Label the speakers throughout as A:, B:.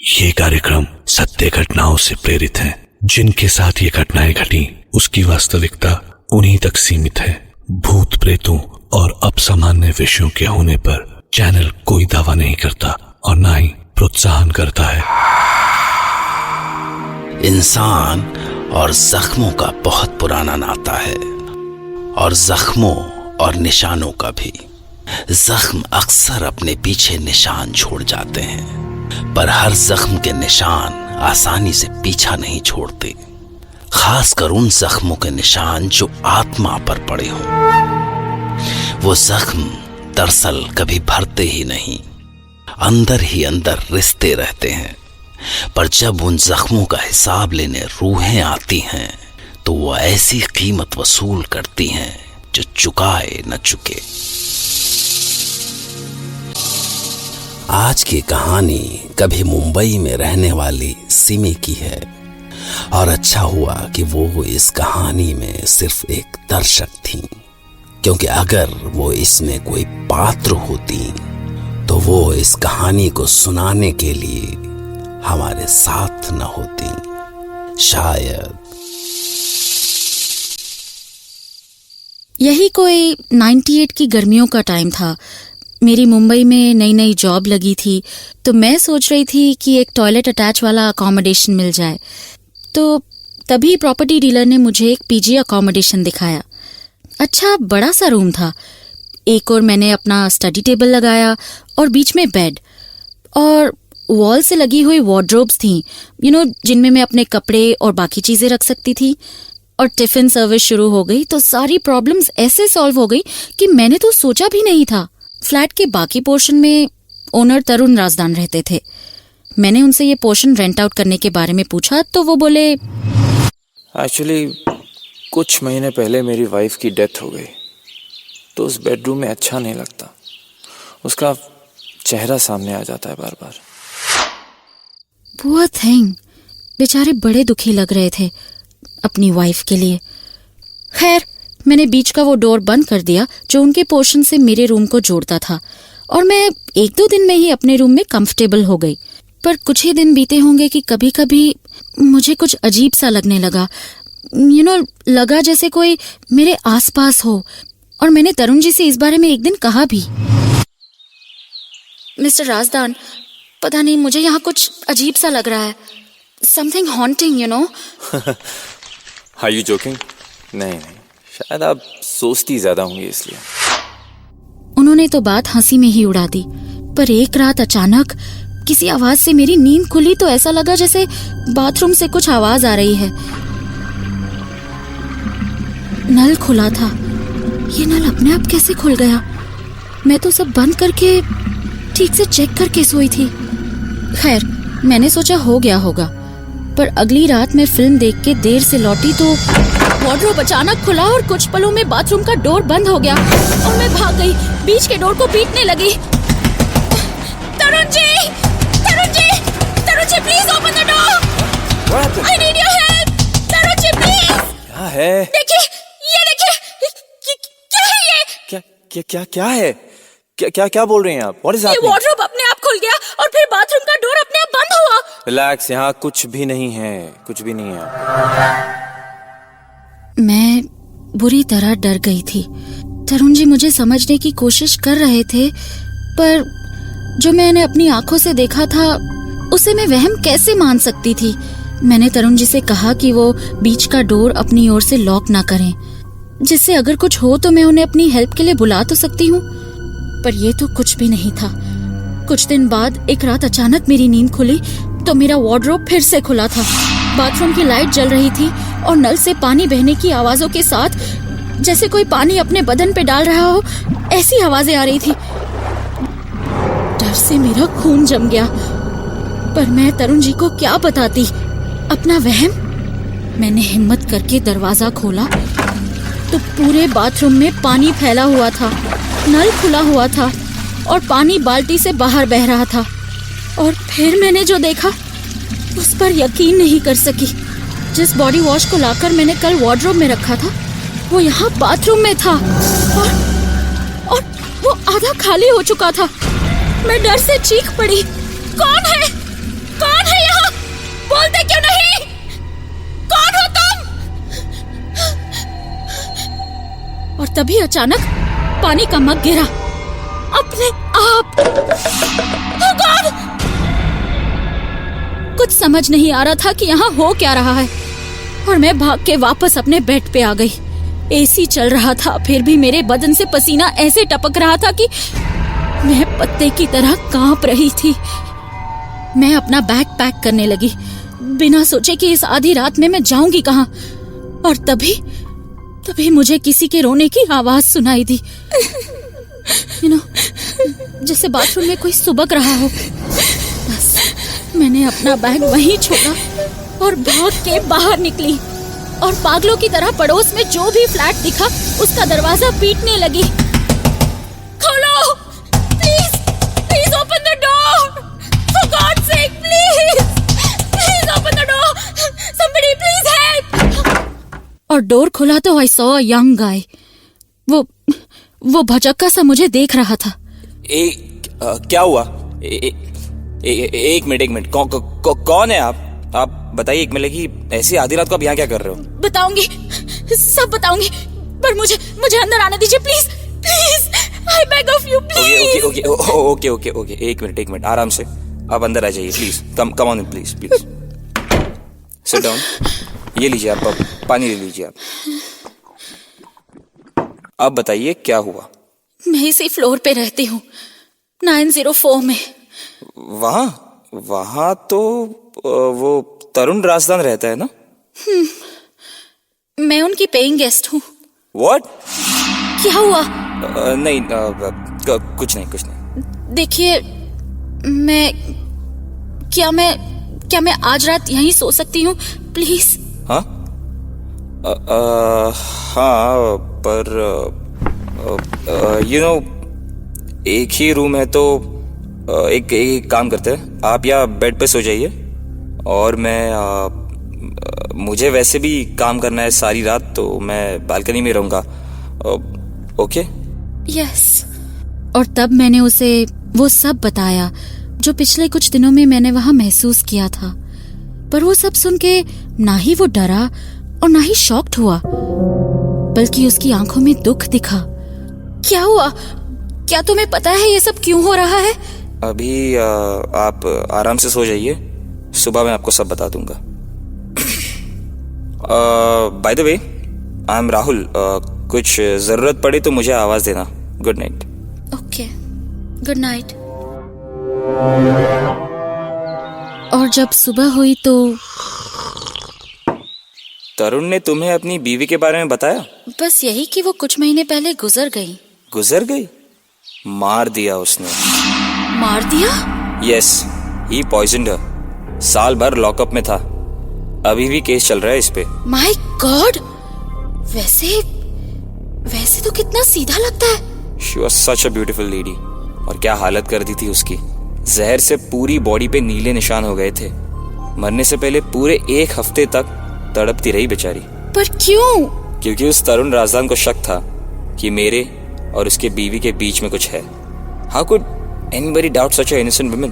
A: ये कार्यक्रम सत्य घटनाओं से प्रेरित है। जिनके साथ ये घटनाएं घटी उसकी वास्तविकता उन्हीं तक सीमित है। भूत प्रेतों और असामान्य विषयों के होने पर चैनल कोई दावा नहीं करता और ना ही प्रोत्साहन करता है।
B: इंसान और जख्मों का बहुत पुराना नाता है, और जख्मों और निशानों का भी। जख्म अक्सर अपने पीछे निशान छोड़ जाते हैं, पर हर जख्म के निशान आसानी से पीछा नहीं छोड़ते, खासकर उन जख्मों के निशान जो आत्मा पर पड़े हों। वो जख्म दरअसल कभी भरते ही नहीं, अंदर ही अंदर रिश्ते रहते हैं, पर जब उन जख्मों का हिसाब लेने रूहें आती हैं तो वो ऐसी कीमत वसूल करती हैं जो चुकाए न चुके। आज की कहानी कभी मुंबई में रहने वाली सिमी की है, और अच्छा हुआ कि वो इस कहानी में सिर्फ एक दर्शक थी, क्योंकि अगर वो इसमें कोई पात्र होती तो वो इस कहानी को सुनाने के लिए हमारे साथ न होती शायद।
C: यही कोई 98 की गर्मियों का टाइम था। मेरी मुंबई में नई नई जॉब लगी थी, तो मैं सोच रही थी कि एक टॉयलेट अटैच वाला अकोमोडेशन मिल जाए। तो तभी प्रॉपर्टी डीलर ने मुझे एक पीजी अकोमोडेशन दिखाया। अच्छा बड़ा सा रूम था। एक और मैंने अपना स्टडी टेबल लगाया और बीच में बेड, और वॉल से लगी हुई वार्डरोब्स थी, जिनमें मैं अपने कपड़े और बाकी चीजें रख सकती थी। और टिफिन सर्विस शुरू हो गई तो सारी प्रॉब्लम्स ऐसे सॉल्व हो गई कि मैंने तो सोचा भी नहीं था। फ्लैट के बाकी पोर्शन में ओनर तरुण राजदान रहते थे। मैंने उनसे ये पोर्शन रेंट आउट करने के बारे में पूछा तो वो बोले,
D: एक्चुअली कुछ महीने पहले मेरी वाइफ की डेथ हो गई, तो उस बेडरूम में अच्छा नहीं लगता। उसका चेहरा सामने आ जाता है बार बार।
C: पुअर थिंग, बेचारे बड़े दुखी लग रहे थे अपनी वाइफ के लिए। खैर, मैंने बीच का वो डोर बंद कर दिया जो उनके पोर्शन से मेरे रूम को जोड़ता था, और मैं 1-2 दिन में ही अपने रूम में कंफर्टेबल हो गई। पर कुछ ही दिन बीते होंगे कि कभी कभी मुझे कुछ अजीब सा लगने लगा। लगा जैसे कोई मेरे आसपास हो। और मैंने तरुण जी से इस बारे में एक दिन कहा भी, मिस्टर राजदान, पता नहीं मुझे यहाँ कुछ अजीब सा लग रहा है। Something haunting,
D: Are you joking? नहीं, शायद आप सोचती ज्यादा होंगी इसलिए।
C: उन्होंने तो बात हंसी में ही उड़ा दी। पर एक रात अचानक किसी आवाज से मेरी नींद खुली तो ऐसा लगा जैसे बाथरूम से कुछ आवाज आ रही है। नल खुला था। ये नल अपने आप कैसे खुल गया? मैं तो सब बंद करके ठीक से चेक करके सोई थी। खैर, मैंने सोचा हो गया होगा। पर अगली रात मैं फिल्म देख के देर से लौटी तो वार्डरोब अचानक खुला और कुछ पलों में बाथरूम का डोर बंद हो गया और मैं भाग गई, बीच के डोर को पीटने लगी। Tarun ji, please open the door. I need your help. Tarun ji please.
D: क्या है?
C: देखिए, ये देखिए। क्या है ये?
D: क्या है? क्या बोल रही हैं आप? What is happening?
C: ये वार्डरोब अपने आप खुल गया और फिर बाथरूम का डोर अपने आप बंद हुआ।
D: रिलैक्स, यहाँ कुछ भी नहीं है।
C: मैं बुरी तरह डर गई थी। तरुण जी मुझे समझने की कोशिश कर रहे थे, पर जो मैंने अपनी आंखों से देखा था उसे मैं वहम कैसे मान सकती थी। मैंने तरुण जी से कहा कि वो बीच का डोर अपनी ओर से लॉक ना करें, जिससे अगर कुछ हो तो मैं उन्हें अपनी हेल्प के लिए बुला तो सकती हूँ। पर ये तो कुछ भी नहीं था। कुछ दिन बाद एक रात अचानक मेरी नींद खुली तो मेरा वार्डरोब फिर से खुला था। बाथरूम की लाइट जल रही थी और नल से पानी बहने की आवाजों के साथ, जैसे कोई पानी अपने बदन पे डाल रहा हो, ऐसी आवाजें आ रही थी। डर से मेरा खून जम गया। पर मैं तरुण जी को क्या बताती अपना वहम। मैंने हिम्मत करके दरवाजा खोला तो पूरे बाथरूम में पानी फैला हुआ था। नल खुला हुआ था और पानी बाल्टी से बाहर बह रहा था। और फिर मैंने जो देखा उस पर यकीन नहीं कर सकी। जिस बॉडी वॉश को लाकर मैंने कल वार्डरोब में रखा था वो यहाँ बाथरूम में था, और वो आधा खाली हो चुका था। मैं डर से चीख पड़ी, कौन है? तभी अचानक पानी का मग गिरा अपने आप। Oh God! कुछ समझ नहीं आ रहा था कि यहाँ हो क्या रहा है, और मैं भाग के वापस अपने बेड पे आ गई। एसी चल रहा था, फिर भी मेरे बदन से पसीना ऐसे टपक रहा था कि मैं पत्ते की तरह कांप रही थी। मैं अपना बैग पैक करने लगी, बिना सोचे कि इस आधी रात में मैं जाऊंगी कहाँ। और तभी मुझे किसी के रोने की आवाज सुनाई दी। जैसे बाथरूम में कोई सुबक रहा हो। बस मैंने अपना बैग वहीं छोड़ा और भाग के बाहर निकली, और पागलों की तरह पड़ोस में जो भी फ्लैट दिखा उसका दरवाजा पीटने लगी। खोलो, please, please open the door, for God's sake, please, please open the door, somebody please help. और डोर खुला तो I saw a young guy. वो भचक्का सा मुझे देख रहा था।
D: क्या हुआ? एक मिनट, कौन है आप बताइए। एक मिनट की ऐसी आधी रात को आप यहाँ क्या कर रहे हो?
C: बताऊंगी, सब बताऊंगी, पर मुझे अंदर आने दीजिए please, please, I beg of you, please.
D: Okay, एक मिनट, आराम से आप अंदर आ जाइए please. Come on please sit down. ये लीजिए आप पानी ले लीजिए आप। अब बताइए क्या हुआ?
C: मैं इसी फ्लोर पे रहती हूँ, 904 में।
D: वहाँ तो वो तरुण राजदान रहता है ना? मैं
C: उनकी पेइंग गेस्ट हूँ।
D: What?
C: क्या हुआ?
D: नहीं, कुछ नहीं।
C: देखिए, क्या मैं आज रात यहीं सो सकती हूँ प्लीज?
D: हाँ, हाँ, पर एक ही रूम है तो एक काम करते हैं, आप या बेड पे सो जाइए, और मुझे वैसे भी काम करना है सारी रात, तो मैं बालकनी में रहूंगा। ओके?
C: यस। और तब मैंने उसे वो सब बताया जो पिछले कुछ दिनों में मैंने वहां महसूस किया था। पर वो सब सुन के ना ही वो डरा और ना ही शॉक्ड हुआ, बल्कि उसकी आंखों में दुख दिखा। क्या हुआ? क्या तुम्हें पता है ये सब क्यों हो रहा है?
D: अभी आप आराम से सो जाइए, सुबह मैं आपको सब बता दूंगा। By the way, I am Rahul. कुछ जरूरत पड़े तो मुझे आवाज देना। Good night.
C: Okay, good night. और जब सुबह हुई तो
D: तरुण ने तुम्हें अपनी बीवी के बारे में बताया?
C: बस यही कि वो कुछ महीने पहले गुजर गई।
D: मार दिया उसने।
C: मार दिया?
D: यस, ही पॉइजनड हर। साल भर लॉकअप में था, अभी भी केस चल रहा है इस पे।
C: माय गॉड, वैसे तो कितना सीधा लगता है।
D: She was such a beautiful lady. और क्या हालत कर दी थी उसकी। जहर से पूरी बॉडी पे नीले निशान हो गए थे। मरने से पहले पूरे 1 हफ्ते तक तड़पती रही बेचारी।
C: पर क्यों?
D: क्योंकि उस तरुण राजदान को शक था कि मेरे और उसके बीवी के बीच में कुछ है। How could anybody doubt such a innocent woman?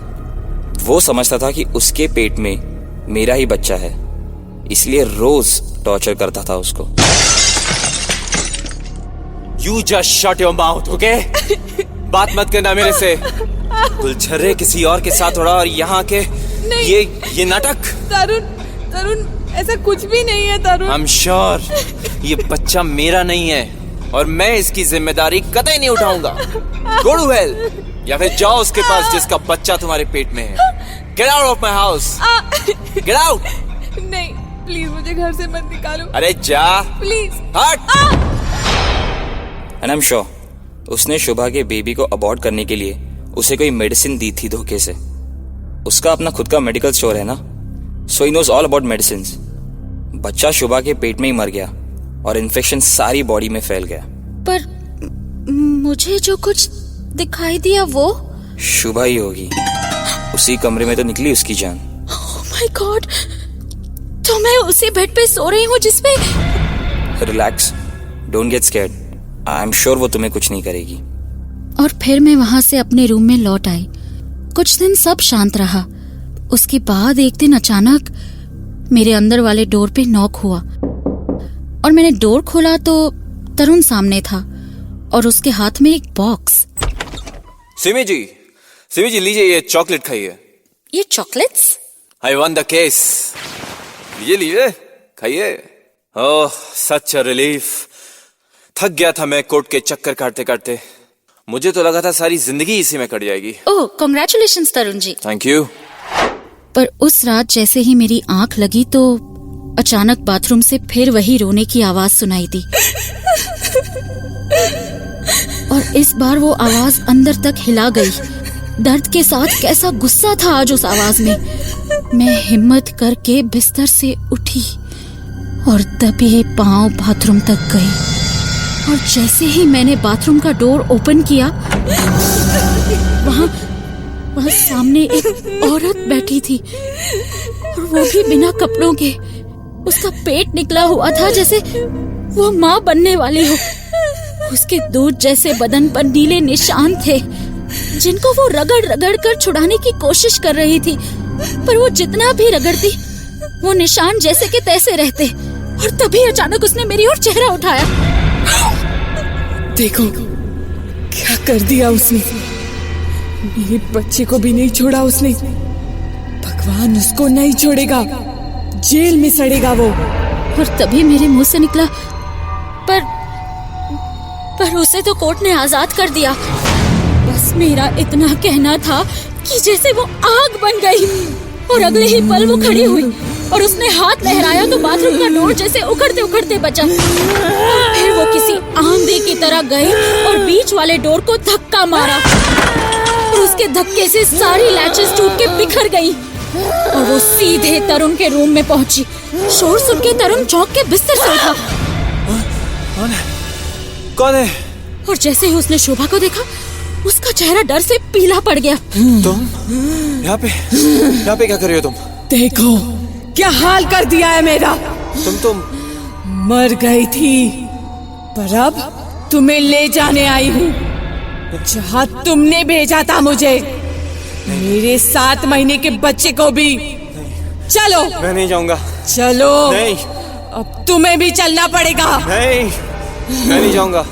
D: वो समझता था कि उसके पेट में मेरा ही बच्चा है, इसलिए रोज टॉर्चर करता था उसको।
E: You just shut your mouth, okay? बात मत करना मेरे से। गुलछर्रे किसी और के साथ उड़ा, और यहाँ के ये नाटक।
F: तरुण, ऐसा कुछ भी नहीं है तरुण।
E: I'm sure ये बच्चा मेरा नहीं है, और मैं इसकी जिम्मेदारी कतई नहीं उठाऊंगा। Go to hell, या फिर जाओ उसके पास जिसका बच्चा तुम्हारे पेट में है। Get out of my house. Get out.
F: नहीं, प्लीज मुझे घर से मत निकालो।
E: अरे जा,
F: प्लीज।
E: हट।
D: And I'm sure उसने शुभा के बेबी को अबॉर्ट करने के लिए उसे कोई मेडिसिन दी थी धोखे से। उसका अपना खुद का मेडिकल स्टोर है ना, so he knows all about medicines. बच्चा शुभा के पेट में ही मर गया और इन्फेक्शन सारी बॉडी में फैल गया।
C: पर मुझे जो कुछ दिखाई दिया वो
D: शुभा ही होगी। उसी कमरे में तो निकली उसकी जान।
C: Oh my God, तो मैं उसी बेड पे सो रही हूँ जिसमें।
D: Relax, don't get scared. I am sure वो तुम्हें कुछ नहीं करेगी।
C: और फिर मैं वहां से अपने रूम में लौट आई। कुछ दिन सब शांत रहा। उसके बाद एक दिन अचानक मेरे अंदर वाले डोर पे नॉक हुआ, और मैंने डोर खोला तो तरुण सामने था। और उसके हाथ में एक बॉक्स।
E: सिमी जी लीजिए, ये चॉकलेट खाइए।
C: ये chocolates?
E: I one the case. लीजिए खाइए। ओह सच अ रिलीफ। थक गया था मैं कोर्ट के चक्कर काटते काटते। मुझे तो लगा था सारी जिंदगी इसी में कट जाएगी।
C: Oh congratulations Tarun ji.
E: Thank you.
C: पर उस रात जैसे ही मेरी आंख लगी तो अचानक बाथरूम से फिर वही रोने की आवाज सुनाई दी। और इस बार वो आवाज अंदर तक हिला गई। दर्द के साथ कैसा गुस्सा था आज उस आवाज में। मैं हिम्मत करके बिस्तर से उठी और दबे पांव बाथरूम तक गई। और जैसे ही मैंने बाथरूम का डोर ओपन किया, वहाँ सामने एक औरत बैठी थी और वो भी बिना कपड़ों के। उसका पेट निकला हुआ था जैसे वो माँ बनने वाली हो। उसके दूध जैसे बदन पर नीले निशान थे जिनको वो रगड़ रगड़ कर छुड़ाने की कोशिश कर रही थी, पर वो जितना भी रगड़ती वो निशान जैसे के तैसे रहते। और तभी अचानक उसने मेरी ओर चेहरा उठाया।
F: देखो क्या कर दिया उसने। मेरे बच्चे को भी नहीं छोड़ा उसने। भगवान उसको नहीं छोड़ेगा, जेल में सड़ेगा वो।
C: और तभी मेरे मुंह से निकला, पर उसे तो कोर्ट ने आजाद कर दिया। बस मेरा इतना कहना था कि जैसे वो आग बन गई और अगले ही पल वो खड़ी हुई और उसने हाथ लहराया तो बाथरूम का डोर जैसे उखड़ते उखड़ते बचा। फिर वो किसी आंधी की तरह गई और बीच वाले डोर को धक्का मारा और उसके धक्के से सारी लैचेस टूट के बिखर गई और वो सीधे तरुण के रूम में पहुंची। शोर सुन के तरुण चौंक के बिस्तर से उठा।
E: कौन है?
C: और जैसे ही उसने शोभा को देखा, उसका चेहरा डर से पीला पड़ गया।
E: तुम यहाँ पे क्या कर रही हो तुम?
F: देखो क्या हाल कर दिया है मेरा।
E: तुम
F: मर गई थी, पर अब तुम्हें ले जाने आई हूँ जहाँ तुमने भेजा था मुझे। मेरे 7 महीने के बच्चे को भी। चलो।
E: मैं नहीं जाऊंगा।
F: चलो।
E: नहीं।
F: अब तुम्हें भी चलना पड़ेगा।
E: नहीं, मैं नहीं जाऊंगा।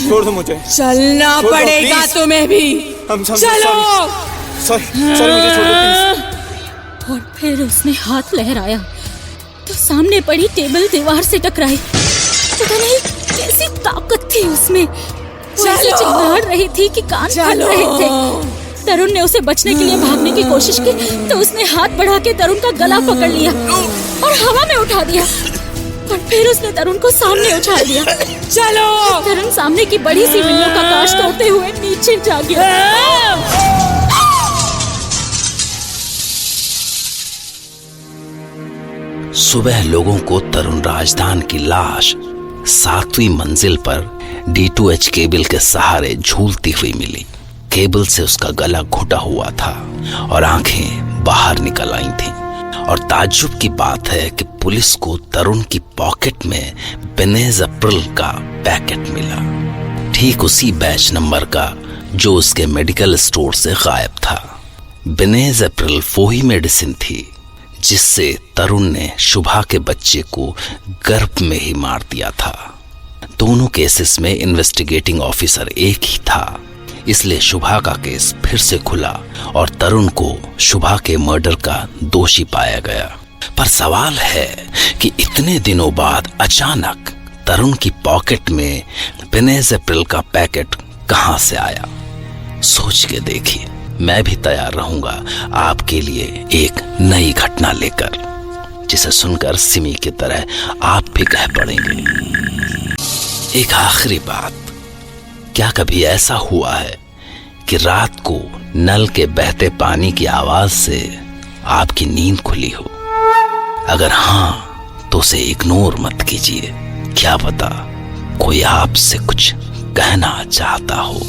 E: छोड़ दो मुझे।
F: चलना पड़ेगा तुम्हें भी। चलो।
E: सॉरी मुझे छोड़ दो प्लीज।
C: और फिर उसने हाथ लहराया तो सामने पड़ी टेबल दीवार से टकराई। पता नहीं कैसी ताकत थी उसमें। वो ऐसे चिल्ला रही थी कि कान फट रहे थे। तरुण ने उसे बचने के लिए भागने की कोशिश की तो उसने हाथ बढ़ा के तरुण का गला पकड़ लिया और हवा में उठा दिया। और फिर उसने तरुण को सामने उछाल दिया।
F: चलो।
C: तरुण सामने की बड़ी सी विंडो का कांच तोड़ते हुए नीचे जा गिरा।
B: सुबह लोगों को तरुण राजदान की लाश 7वीं मंजिल पर D2H केबल के सहारे झूलती हुई मिली। केबल से उसका गला घुटा हुआ था और आंखें बाहर निकल आई थीं। और ताज्जुब की बात है कि पुलिस को तरुण की पॉकेट में बेनेज़ाप्रिल का पैकेट मिला, ठीक उसी बैच नंबर का जो उसके मेडिकल स्टोर से गायब था। बेनेज़ाप्रिल वो ही मेडिसिन थी जिससे तरुण ने शुभा के बच्चे को गर्भ में ही मार दिया था। दोनों केसेस में इन्वेस्टिगेटिंग ऑफिसर एक ही था, इसलिए शुभा का केस फिर से खुला और तरुण को शुभा के मर्डर का दोषी पाया गया। पर सवाल है कि इतने दिनों बाद अचानक तरुण की पॉकेट में बेनेज़ाप्रिल का पैकेट कहां से आया? सोच के देखिए। मैं भी तैयार रहूंगा आपके लिए एक नई घटना लेकर, जिसे सुनकर सिमी की तरह आप भी कह पड़ेंगे। एक आखिरी बात, क्या कभी ऐसा हुआ है कि रात को नल के बहते पानी की आवाज से आपकी नींद खुली हो? अगर हाँ तो उसे इग्नोर मत कीजिए। क्या पता कोई आपसे कुछ कहना चाहता हो।